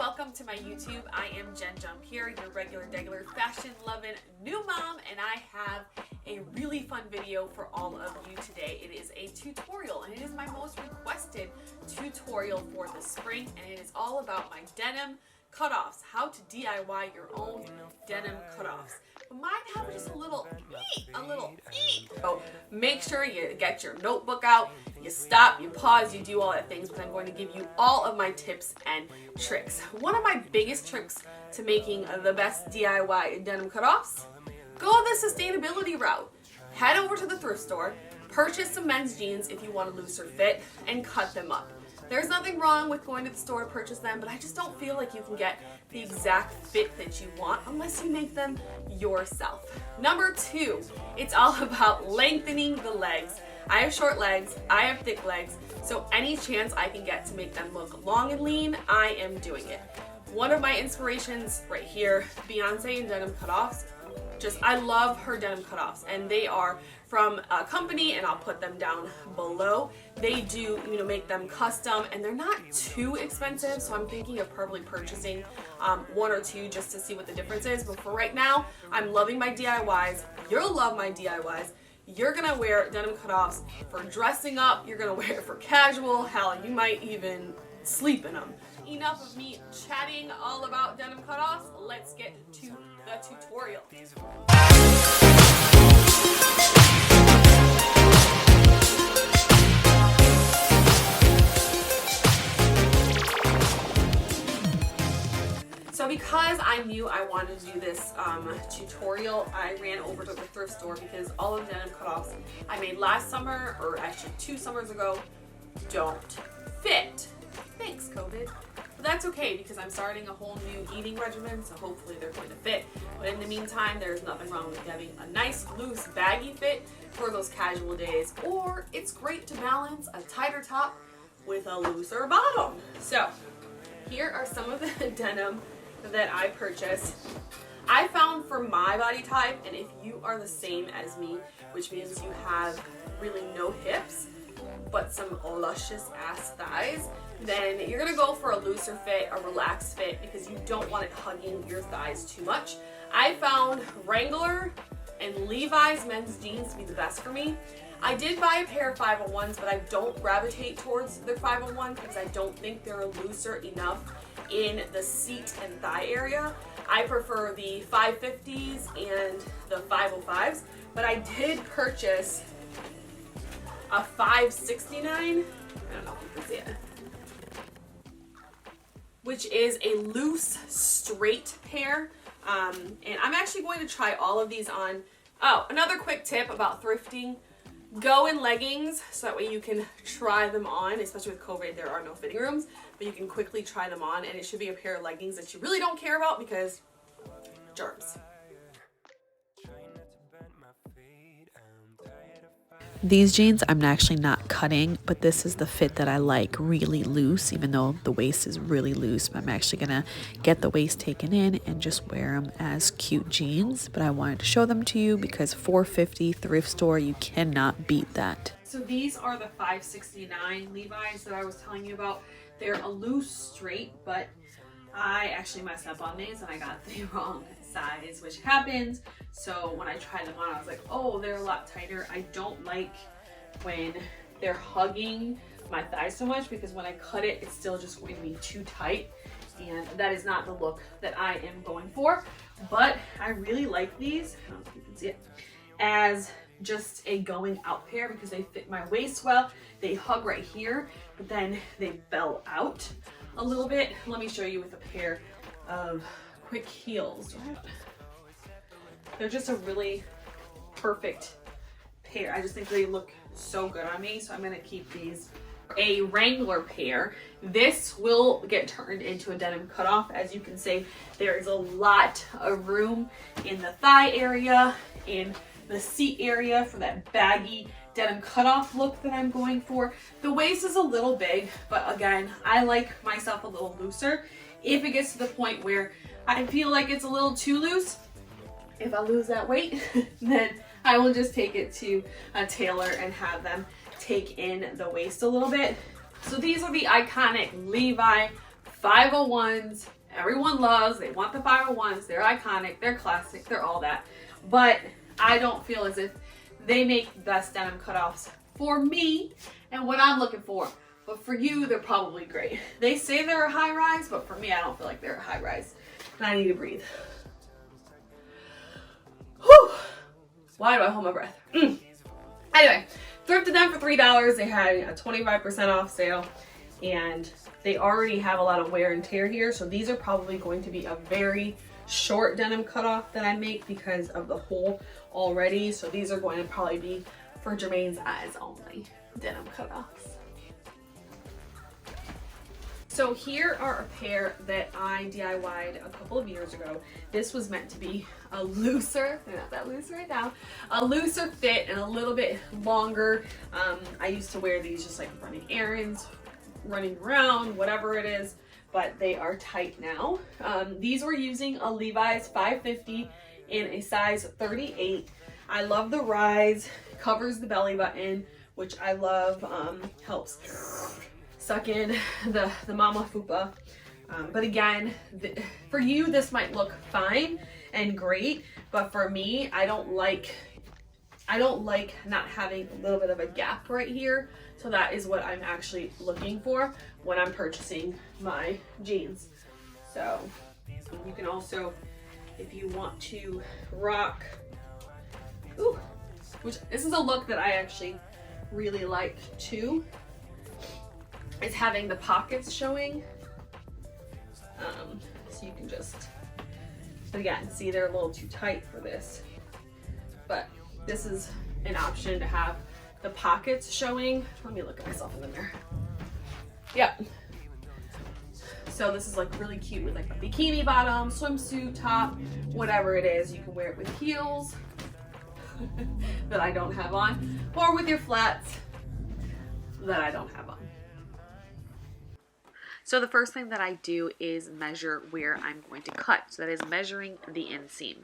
welcome to my YouTube. I am Jean-Pierre, your regular fashion-loving new mom, and I have a really fun video for all of you today. It is a tutorial, and it is my most requested tutorial for the spring, and it is all about my denim cutoffs, how to DIY your own denim cutoffs. But mine have just a little So make sure you get your notebook out, you stop, you pause, you do all that things, because I'm going to give you all of my tips and tricks. One of my biggest tricks to making the best DIY denim cutoffs, go the sustainability route. Head over to the thrift store, purchase some men's jeans if you want a looser fit, and cut them up. There's nothing wrong with going to the store to purchase them, but I just don't feel like you can get the exact fit that you want unless you make them yourself. Number 2, it's all about lengthening the legs. I have short legs, I have thick legs, so any chance I can get to make them look long and lean, I am doing it. One of my inspirations right here, Beyonce in denim cutoffs. I love her denim cutoffs, and they are from a company, and I'll put them down below. They do, make them custom, and they're not too expensive, so I'm thinking of probably purchasing one or two just to see what the difference is. But for right now, I'm loving my DIYs. You'll love my DIYs. You're gonna wear denim cutoffs for dressing up. You're gonna wear it for casual. Hell, you might even sleep in them. Enough of me chatting all about denim cutoffs. Let's get to the tutorial. So because I knew I wanted to do this tutorial, I ran over to the thrift store because all of the denim cutoffs I made last summer, or actually 2 summers ago, don't fit. Thanks, COVID. But that's okay because I'm starting a whole new eating regimen, so hopefully they're going to fit. But in the meantime, there's nothing wrong with getting a nice, loose, baggy fit for those casual days, or it's great to balance a tighter top with a looser bottom. So here are some of the denim that I purchased. I found for my body type, and if you are the same as me, which means you have really no hips, but some luscious ass thighs, then you're gonna go for a looser fit, a relaxed fit, because you don't want it hugging your thighs too much. I found Wrangler and Levi's men's jeans to be the best for me. I did buy a pair of 501s, but I don't gravitate towards the 501s because I don't think they're looser enough in the seat and thigh area. I prefer the 550s and the 505s, but I did purchase a 569, I don't know if you can see it, which is a loose straight pair, and I'm actually going to try all of these on. Oh, another quick tip about thrifting, go in leggings so that way you can try them on, especially with COVID, there are no fitting rooms, but you can quickly try them on, and it should be a pair of leggings that you really don't care about because germs. These jeans I'm actually not cutting, but this is the fit that I like, really loose, even though the waist is really loose. But I'm actually gonna get the waist taken in and just wear them as cute jeans. But I wanted to show them to you because $4.50 thrift store, you cannot beat that. So these are the 569 Levi's that I was telling you about. They're a loose straight, but I actually messed up on these and I got the wrong size, which happens. So when I tried them on, I was like, oh, they're a lot tighter. I don't like when they're hugging my thighs so much, because when I cut it, it's still just going to be too tight, and that is not the look that I am going for. But I really like these, I don't know if you can see it, as just a going out pair because they fit my waist well. They hug right here, but then they bell out a little bit. Let me show you with a pair of quick heels. They're just a really perfect pair. I just think they look so good on me, so I'm gonna keep these. A Wrangler pair. This will get turned into a denim cutoff. As you can see, there is a lot of room in the thigh area, in the seat area for that baggy denim cutoff look that I'm going for. The waist is a little big, but again, I like myself a little looser. If it gets to the point where I feel like it's a little too loose, if I lose that weight, then I will just take it to a tailor and have them take in the waist a little bit. So these are the iconic Levi 501s, everyone loves, they want the 501s, they're iconic, they're classic, they're all that. But I don't feel as if they make the best denim cutoffs for me and what I'm looking for. But for you, they're probably great. They say they're a high rise, but for me, I don't feel like they're a high rise. And I need to breathe. Whew. Why do I hold my breath? Anyway, thrifted them for $3. They had a 25% off sale, and they already have a lot of wear and tear here. So these are probably going to be a very short denim cutoff that I make because of the hole already. So these are going to probably be for Jermaine's eyes only denim cutoffs. So here are a pair that I DIY'd a couple of years ago. This was meant to be a looser, they're not that loose right now, a looser fit and a little bit longer. I used to wear these just like running errands, running around, whatever it is, but they are tight now. These were using a Levi's 550 in a size 38. I love the rise, covers the belly button, which I love, helps suck in the mama fupa. But again, for you, this might look fine and great, but for me, I don't like not having a little bit of a gap right here. So that is what I'm actually looking for when I'm purchasing my jeans. So you can also, if you want to rock, which this is a look that I actually really like too, is having the pockets showing. So you can just, but again, see they're a little too tight for this, but this is an option to have the pockets showing. Let me look at myself in the mirror. Yep. So this is like really cute with like a bikini bottom, swimsuit top, whatever it is. You can wear it with heels that I don't have on, or with your flats that I don't have on. So the first thing that I do is measure where I'm going to cut. So that is measuring the inseam.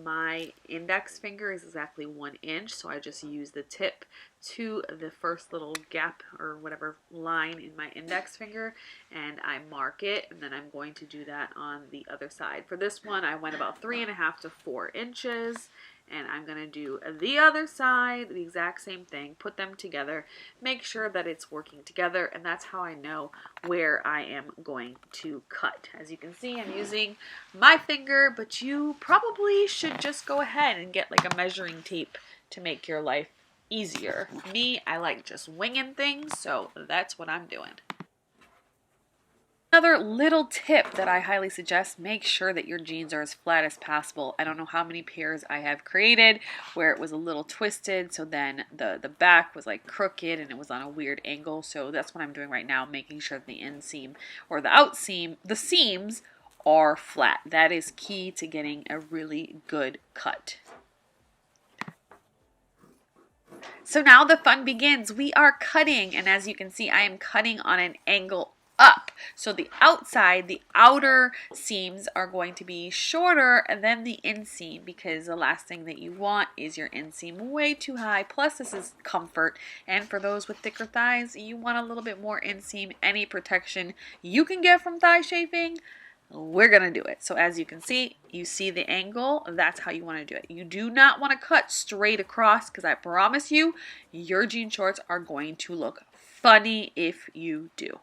My index finger is exactly 1 inch, so I just use the tip to the first little gap or whatever line in my index finger, and I mark it, and then I'm going to do that on the other side. For this one, I went about 3.5 to 4 inches. And I'm going to do the other side, the exact same thing, put them together, make sure that it's working together, and that's how I know where I am going to cut. As you can see, I'm using my finger, but you probably should just go ahead and get like a measuring tape to make your life easier. Me, I like just winging things, so that's what I'm doing. Another little tip that I highly suggest, make sure that your jeans are as flat as possible. I don't know how many pairs I have created where it was a little twisted, so then the back was like crooked and it was on a weird angle. So that's what I'm doing right now, making sure that the inseam or the outseam, the seams are flat. That is key to getting a really good cut. So now the fun begins. We are cutting, and as you can see, I am cutting on an angle up. So the outside, the outer seams are going to be shorter than the inseam, because the last thing that you want is your inseam way too high. Plus this is comfort, and for those with thicker thighs, you want a little bit more inseam. Any protection you can get from thigh chafing, we're gonna do it. So as you can see, you see the angle, that's how you want to do it. You do not want to cut straight across, because I promise you, your jean shorts are going to look funny if you do.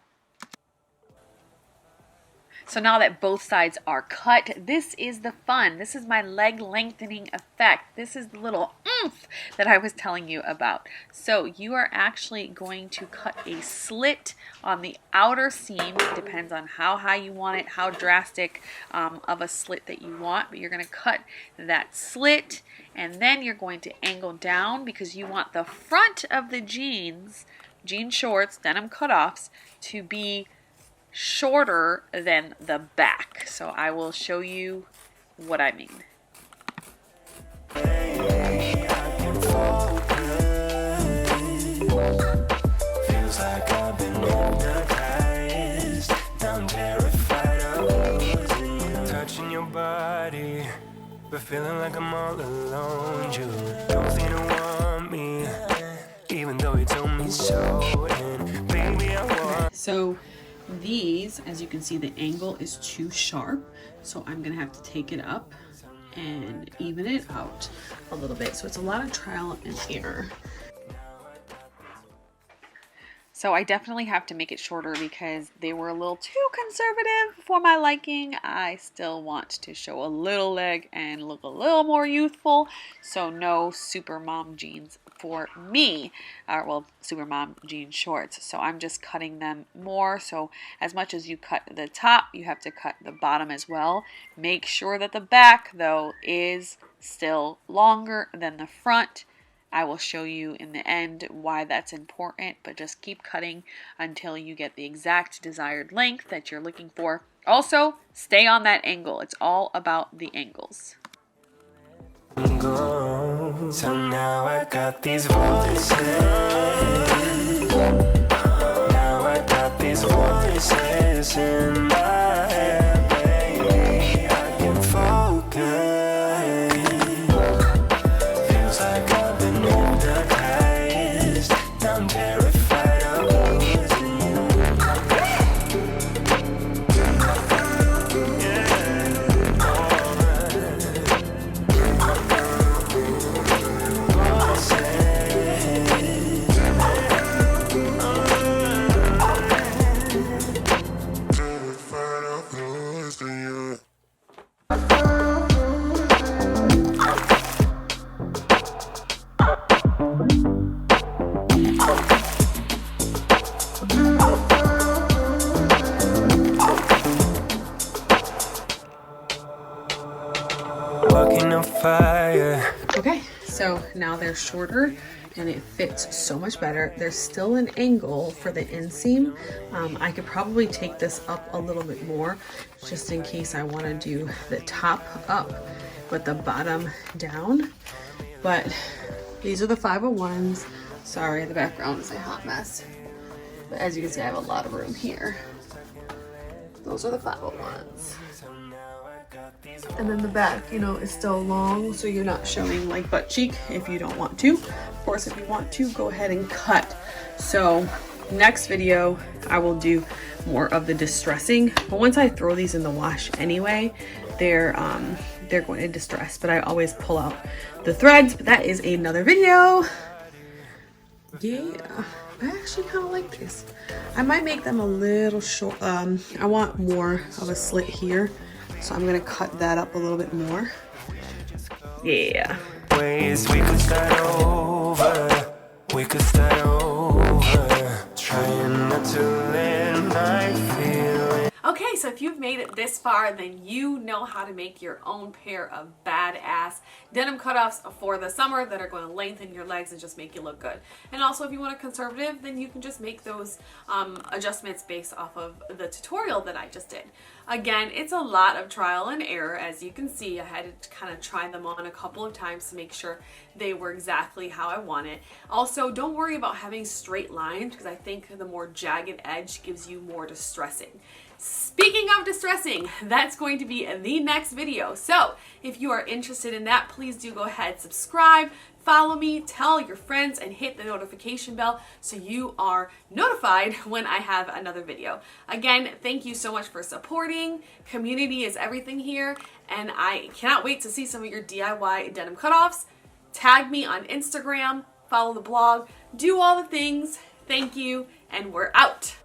So now that both sides are cut, this is the fun. This is my leg lengthening effect. This is the little oomph that I was telling you about. So you are actually going to cut a slit on the outer seam. It depends on how high you want it, how drastic of a slit that you want. But you're going to cut that slit, and then you're going to angle down, because you want the front of the jeans, jean shorts, denim cutoffs, to be shorter than the back. So I will show you what I mean. Feels like I've been hypnotized. I'm terrified of losing you. Touching your body, but feeling like I'm all alone. You don't seem to want me, even though you told me so. And baby, I want. So these, as you can see, the angle is too sharp, so I'm gonna have to take it up and even it out a little bit. So it's a lot of trial and error. So I definitely have to make it shorter because they were a little too conservative for my liking. I still want to show a little leg and look a little more youthful. So no super mom jeans for me, well, super mom jean shorts. So I'm just cutting them more. So as much as you cut the top, you have to cut the bottom as well. Make sure that the back though is still longer than the front. I will show you in the end why that's important, but just keep cutting until you get the exact desired length that you're looking for. Also, stay on that angle. It's all about the angles. So now I got these voices. Now I got these voices in my head, baby. I can focus. Feels like I've been hypnotized. I'm terrified of losing you. Walking on fire. Okay, so now they're shorter and it fits so much better. There's still an angle for the inseam. I could probably take this up a little bit more just in case I want to do the top up but the bottom down. But these are the 501s. Sorry, the background is a hot mess. But as you can see, I have a lot of room here. Those are the 501s. And then the back, you know, is still long, so you're not showing like butt cheek if you don't want to. Of course, if you want to, go ahead and cut. So next video, I will do more of the distressing. But once I throw these in the wash anyway, they're going to distress. But I always pull out the threads. But that is another video. Yeah, I actually kind of like this. I might make them a little short. I want more of a slit here. So I'm gonna cut that up a little bit more. Yeah. Ways we could start over. We could start over. Trying not to let my feelings. Okay, so if you've made it this far, then you know how to make your own pair of badass denim cutoffs for the summer that are going to lengthen your legs and just make you look good. And also, if you want a conservative, then you can just make those adjustments based off of the tutorial that I just did. Again, it's a lot of trial and error. As you can see, I had to kind of try them on a couple of times to make sure they were exactly how I want it. Also, don't worry about having straight lines because I think the more jagged edge gives you more distressing. Speaking of distressing, that's going to be the next video. So if you are interested in that, please do go ahead, subscribe, follow me, tell your friends, and hit the notification bell so you are notified when I have another video. Again, thank you so much for supporting. Community is everything here, and I cannot wait to see some of your DIY denim cutoffs. Tag me on Instagram, follow the blog, do all the things. Thank you, and we're out.